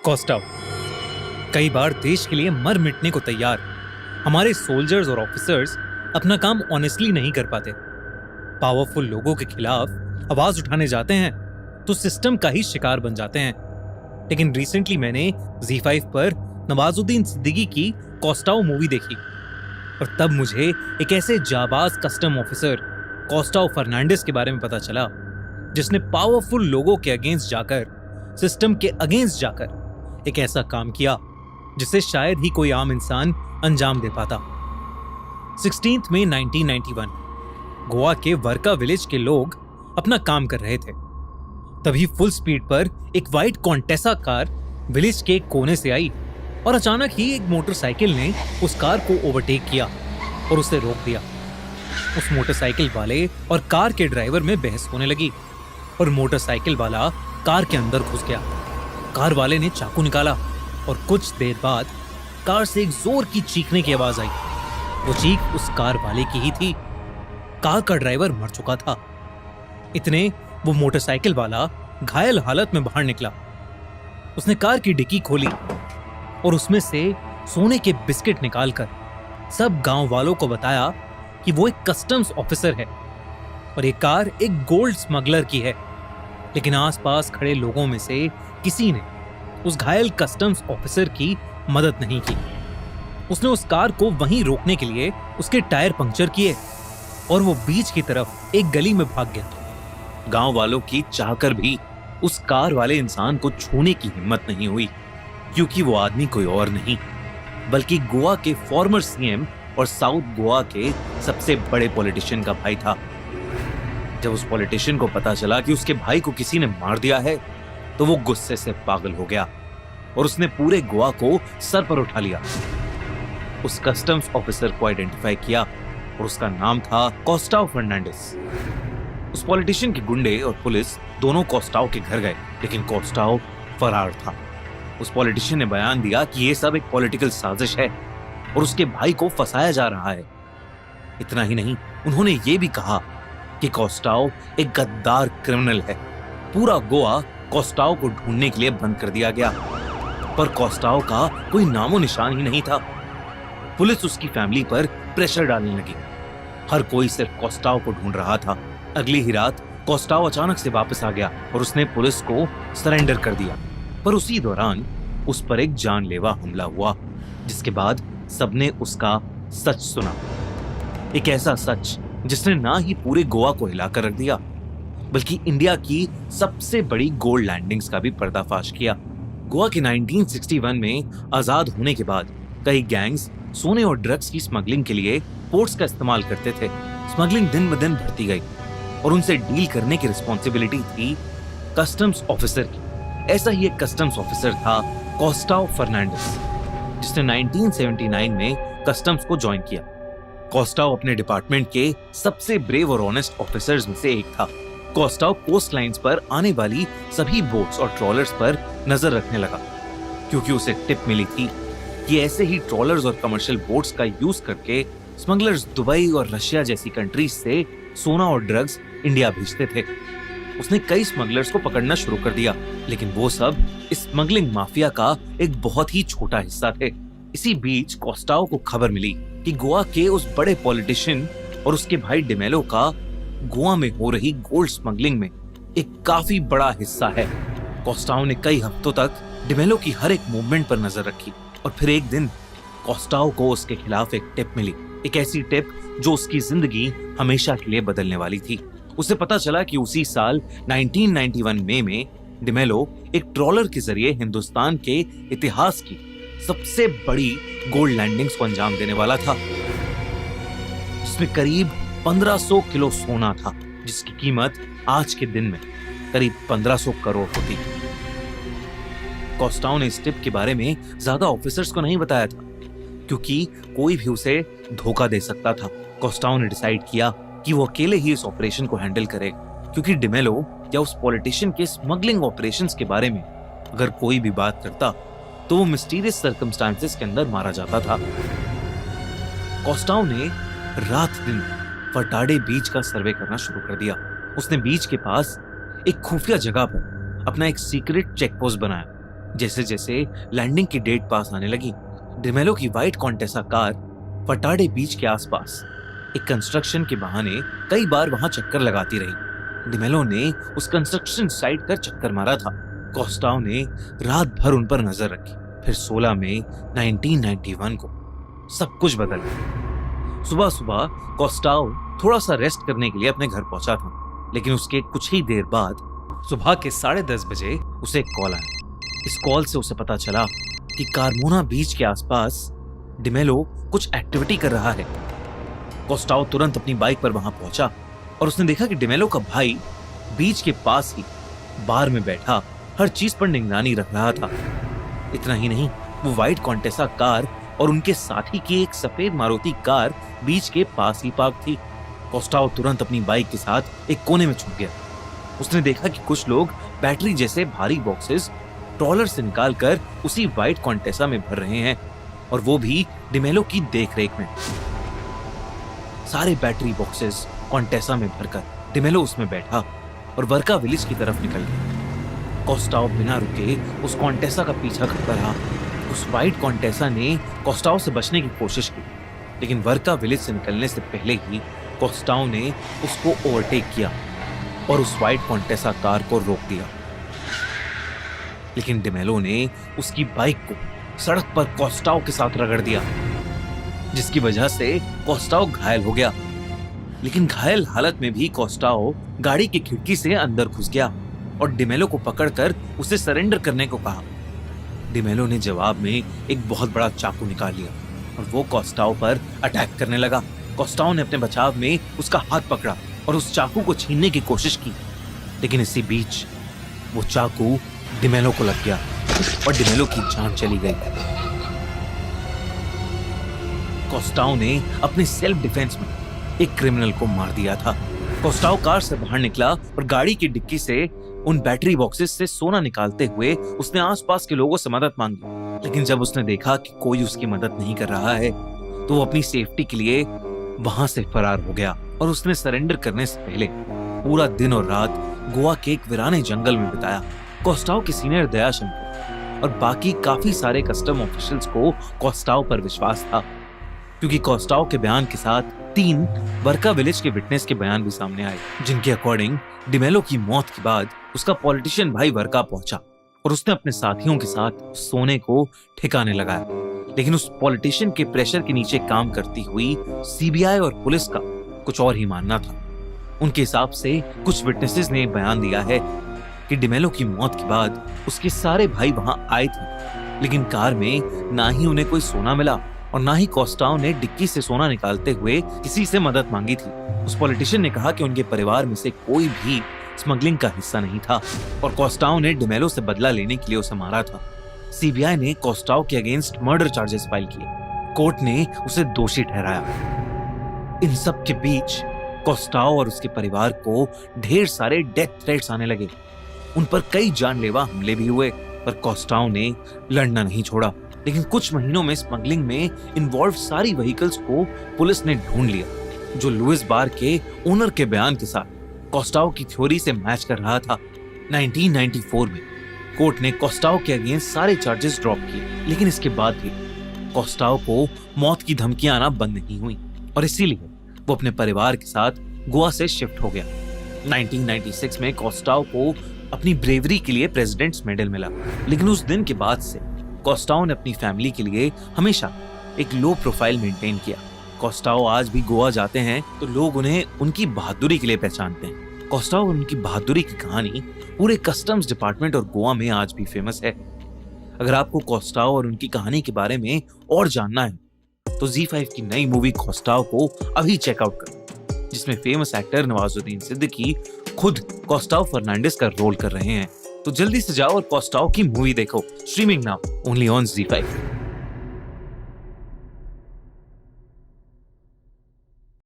कॉस्टाव कई बार देश के लिए मर मिटने को तैयार हमारे सोल्जर्स और ऑफिसर्स अपना काम ऑनेस्टली नहीं कर पाते। पावरफुल लोगों के खिलाफ आवाज उठाने जाते हैं तो सिस्टम का ही शिकार बन जाते हैं। लेकिन रिसेंटली मैंने Z5 पर नवाजुद्दीन सिद्दीकी की कॉस्टाव मूवी देखी और तब मुझे एक ऐसे जाबाज कस्टम ऑफिसर कॉस्टाव फर्नांडिस के बारे में पता चला जिसने पावरफुल लोगों के अगेंस्ट जाकर, सिस्टम के अगेंस्ट जाकर एक ऐसा काम किया जिसे शायद ही कोई आम इंसान अंजाम दे पाता। 16 मई 1991 गोवा के वर्का विलेज के लोग अपना काम कर रहे थे। तभी फुल स्पीड पर एक व्हाइट कॉन्टेसा कार विलेज के एक कोने से आई और अचानक ही एक मोटरसाइकिल ने उस कार को ओवरटेक किया और उसे रोक दिया। उस मोटरसाइकिल वाले और कार के ड्राइवर में बहस होने लगी और मोटरसाइकिल वाला कार के अंदर घुस गया। कार वाले ने चाकू निकाला और कुछ देर बाद कार से एक जोर की चीखने की आवाज आई। वो चीख उस कार वाले की ही थी। कार का ड्राइवर मर चुका था। इतने वो मोटरसाइकिल वाला घायल हालत में बाहर निकला। उसने कार की डिक्की खोली और उसमें से सोने के बिस्किट निकालकर सब गांव वालों को बताया कि वो एक कस्टम्स ऑफिसर है और ये कार एक गोल्ड स्मगलर की है। लेकिन आसपास खड़े लोगों में से किसी ने उस घायल कस्टम्स ऑफिसर की मदद नहीं की। उसने उस कार को वहीं रोकने के लिए उसके टायर पंक्चर किए और वो बीच की तरफ एक गली में भाग गया। गांव वालों की चाहकर भी उस कार वाले इंसान को छूने की हिम्मत नहीं हुई, क्योंकि वो आदमी कोई और नहीं बल्कि गोवा के फॉर्मर सीएम और साउथ गोवा के सबसे बड़े पॉलिटिशियन का भाई था। जब उस पॉलिटिशियन को पता चला कि उसके भाई को किसी ने मार दिया है तो वो गुस्से से पागल हो गया और उसने पूरे गोवा को सर पर उठा लिया। उस कस्टम्स ऑफिसर को आइडेंटिफाई किया और उसका नाम था कॉस्टाव फर्नांडिस। उस पॉलिटिशियन के गुंडे और पुलिस दोनों कॉस्टाव के घर गए, लेकिन कॉस्टाव फरार था। उस पॉलिटिशियन ने बयान दिया कि ये सब एक पॉलिटिकल साजिश है और उसके भाई को फंसाया जा रहा है। इतना ही नहीं, उन्होंने ये भी कहा कि कॉस्टाव एक गद्दार क्रिमिनल है। पूरा गोवा कॉस्टाव को ढूंढने के लिए बंद कर दिया गया, पर कॉस्टाव का कोई नामो निशान ही नहीं था। पुलिस उसकी फैमिली पर प्रेशर डालने लगी। हर कोई सिर्फ कॉस्टाव को ढूंढ रहा था। अगली ही रात कॉस्टाव अचानक से वापस आ गया और उसने पुलिस को सरेंडर कर दिया। पर उसी दौरान उस पर एक जानलेवा हमला हुआ, जिसके बाद सबने उसका सच सुना। एक ऐसा सच जिसने ना ही पूरे गोवा को हिलाकर रख दिया, बल्कि इंडिया की सबसे बड़ी गोल्ड लैंडिंग्स का भी पर्दाफाश किया। गोवा के 1961 में आजाद होने के बाद कई गैंग्स सोने और ड्रग्स की स्मगलिंग के लिए पोर्ट्स का इस्तेमाल करते थे। स्मगलिंग दिन ब दिन बढ़ती गई और उनसे डील करने की रिस्पॉन्सिबिलिटी थी कस्टम्स ऑफिसर की। ऐसा ही एक कस्टम्स ऑफिसर था कॉस्टाव फर्नांडिस, जिसने 1979 में कस्टम्स को ज्वाइन किया। कॉस्टाव अपने डिपार्टमेंट के सबसे ब्रेव और ऑनेस्ट ऑफिसर्स में से एक था। कॉस्टाव कोस्ट लाइंस पर आने वाली सभी बोट्स और ट्रॉलर्स पर नजर रखने लगा, क्योंकि उसे टिप मिली थी कि ऐसे ही ट्रॉलर्स और कमर्शियल बोट्स का यूज करके स्मगलर्स दुबई और रशिया जैसी कंट्रीज से सोना और ड्रग्स इंडिया भेजते थे। उसने कई स्मगलर्स को पकड़ना शुरू कर दिया, लेकिन वो सब इस स्मगलिंग माफिया का एक बहुत ही छोटा हिस्सा थे। इसी बीच कॉस्टाव को खबर मिली कि गोवा के उस बड़े पॉलिटिशियन और उसके भाई डिमेलो का गोवा में हो रही गोल्ड स्मगलिंग में एक काफी बड़ा हिस्सा है। कॉस्टाव ने कई हफ्तों तक डिमेलो की हर एक मूवमेंट पर नजर रखी और फिर एक दिन कॉस्टाव को उसके खिलाफ एक टिप मिली। एक ऐसी टिप जो उसकी जिंदगी हमेशा के लिए बदलने वाली थी। उसे पता चला कि उसी साल 1991 मई में डिमेलो एक ट्रॉलर के जरिए हिंदुस्तान के इतिहास की सबसे बड़ी गोल्ड लैंडिंग्स को अंजाम देने वाला था, जिसमें करीब 1500 किलो सोना था, जिसकी कीमत आज के दिन में करीब 1500 करोड़ होती। कॉस्टाव ने इस टिप के बारे में ज्यादा ऑफिसर्स को नहीं बताया था, क्योंकि कोई भी उसे धोखा दे सकता था। कॉस्टाव ने डिसाइड किया कि वो अकेले ही इस ऑपरेशन को हैंडल करेगा, क्योंकि डिमेलो या उस पॉलिटिशियन के स्मगलिंग ऑपरेशंस के बारे में अगर कोई भी बात करता तो वो मिस्टीरियस सर्कमस्टांसेस के अंदर मारा जाता था। कॉस्टाव ने रात दिन फटाडे बीच का सर्वे करना शुरू कर दिया। उसने बीच के पास एक खुफिया जगह पर अपना एक सीक्रेट चेक पोस्ट बनाया जैसे जैसे लैंडिंग की डेट पास आने लगी, डिमेलो की व्हाइट कॉन्टेसा कार फटाडे बीच के आसपास एक कंस्ट्रक्शन के बहाने कई बार वहां चक्कर लगाती रही। डिमेलो ने उस कंस्ट्रक्शन साइट पर चक्कर मारा था। कोस्टाओ ने रात भर उन पर नजर रखी। फिर 16 मई 1991 को सब कुछ बदल गया। सुबह सुबह कोस्टाओ थोड़ा सा रेस्ट करने के लिए अपने घर पहुंचा था, लेकिन उसके कुछ ही देर बाद सुबह के 10:30 बजे उसे एक कॉल आया। इस कॉल से उसे पता चला कि कार्मोना बीच के आसपास डिमेलो कुछ एक्टिविटी कर रहा है। कोस्टाओ तुरंत अपनी बाइक पर वहां पहुंचा और उसने देखा कि डिमेलो का भाई बीच के पास ही बार में बैठा हर चीज पर निगरानी रख रहा था। इतना ही नहीं, वो व्हाइट कॉन्टेसा कार और उनके साथी की एक सफेद मारुति कार बीच के पास ही पार्क थी। कोस्टाओ तुरंत अपनी बाइक के साथ एक कोने में छुप गया। उसने देखा कि कुछ लोग बैटरी जैसे भारी बॉक्सेस ट्रॉलर से निकालकर उसी व्हाइट कॉन्टेसा में भर रहे हैं, और वो भी डिमेलो की देखरेख में। सारे बैटरी बॉक्सेस कॉन्टेसा में भरकर डिमेलो उसमें बैठा और वर्का विलेज की तरफ निकल गया। कोस्टाओ बिना रुके उस कॉन्टेसा का पीछा करता रहा। उस व्हाइट कॉन्टेसा ने कोस्टाओ से बचने की कोशिश की, लेकिन वर्का विलेज से निकलने से पहले ही कोस्टाओ ने उसको ओवरटेक किया और उस व्हाइट कॉन्टेसा कार को रोक दिया। लेकिन डिमेलो ने उसकी बाइक को सड़क पर कोस्टाओ के साथ रगड़ दिया, जिसकी वजह से कोस्टाओ घायल हो गया। लेकिन घायल हालत में भी कोस्टाओ गाड़ी की खिड़की से अंदर घुस गया और डिमेलो को पकड़कर उसे सरेंडर करने को कहा। डिमेलो ने जवाब में एक बहुत बड़ा चाकू निकाल लिया और वो कोस्टाओ पर अटैक करने लगा। कोस्टाओ ने अपने बचाव में उसका हाथ पकड़ा और उस चाकू को छीनने की कोशिश की, लेकिन इसी बीच वो चाकू डिमेलो को लग गया और डिमेलो की जान चली गई। कोस्टाओ ने अपने सेल्फ डिफेंस में एक क्रिमिनल को मार दिया था। कोस्टाओ कार से बाहर निकला और गाड़ी की डिक्की से उन बैटरी बॉक्सेस से सोना निकालते हुए उसने आसपास के लोगों से मदद मांगी। लेकिन जब उसने देखा कि कोई उसकी मदद नहीं कर रहा है, तो वो अपनी सेफ्टी के लिए वहां से फरार हो गया और उसने सरेंडर करने से पहले पूरा दिन और रात गोवा के एक वीराने जंगल में बिताया। कोस्टाओ के सीनियर दयाशंकर और बाकी काफी सारे कस्टम ऑफिशियल्स को कोस्टाओ पर विश्वास था, क्योंकि कोस्टाओ के बयान के साथ 3 वर्का विलेज के विटनेस के बयान भी सामने आए, जिनके अकॉर्डिंग डिमेलो की मौत के बाद उसका पॉलिटिशियन भाई वर्का पहुंचा और उसने अपने साथियों के साथ सोने को ठिकाने लगाया। लेकिन उस पॉलिटिशियन के प्रेशर के नीचे काम करती हुई सीबीआई और पुलिस का कुछ और ही मानना था। उनके हिसाब से कुछ विटनेसेस ने बयान दिया है कि डिमेलो की मौत के बाद उसके सारे भाई वहां आए थे, लेकिन कार में ना ही उन्हें कोई सोना मिला और ना ही कोस्टाओ ने डिक्की से सोना निकालते हुए किसी से मदद मांगी थी। उस पॉलिटिशियन ने कहा कि उनके परिवार में से कोई भी स्मगलिंग का हिस्सा नहीं था और कोस्टाओ ने डिमेलो से बदला लेने के लिए उसे मारा था। सीबीआई ने कोस्टाओ के अगेंस्ट मर्डर चार्जेस फाइल किए। कोर्ट ने उसे दोषी ठहराया। इन सब के बीच कोस्टाओ और उसके परिवार को ढेर सारे डेथ थ्रेट्स आने लगे। उन पर कई जानलेवा हमले भी हुए, पर कोस्टाओ ने लड़ना नहीं छोड़ा। लेकिन कुछ महीनों में स्मगलिंग में इन्वॉल्व सारी व्हीकल्स को पुलिस ने ढूंढ लिया, जो लुइस बार के ओनर के बयान के साथ कोस्टाओ की थ्योरी से मैच कर रहा था। 1994 में कोर्ट ने कोस्टाओ के अगेंस्ट सारे चार्जेस ड्रॉप किए, लेकिन इसके बाद भी कोस्टाओ को मौत की धमकियां आना बंद नहीं हुई और इसीलिए वो अपने परिवार के साथ गोवा से शिफ्ट हो गया। 1996 में कोस्टाओ को अपनी ब्रेवरी के लिए प्रेसिडेंट्स मेडल मिला, लेकिन उस दिन के बाद से कोस्टाओ ने अपनी फैमिली के लिए हमेशा एक लो प्रोफाइल मेंटेन किया। कोस्टाओ आज भी गोवा जाते हैं तो लोग उन्हें उनकी बहादुरी के लिए पहचानते हैं। कोस्टाओ और उनकी बहादुरी की कहानी पूरे कस्टम्स डिपार्टमेंट और गोवा में आज भी फेमस है। अगर आपको कोस्टाओ और उनकी कहानी के बारे में और जानना है तो ZEE5 की नई मूवी कोस्टाओ को अभी चेकआउट करो, जिसमें फेमस एक्टर नवाजुद्दीन सिद्दीकी खुद कोस्टाओ फर्नांडिस का रोल कर रहे हैं। तो जल्दी से जाओ और कोस्टाओ की मूवी देखो। Streaming now only on ZEE5।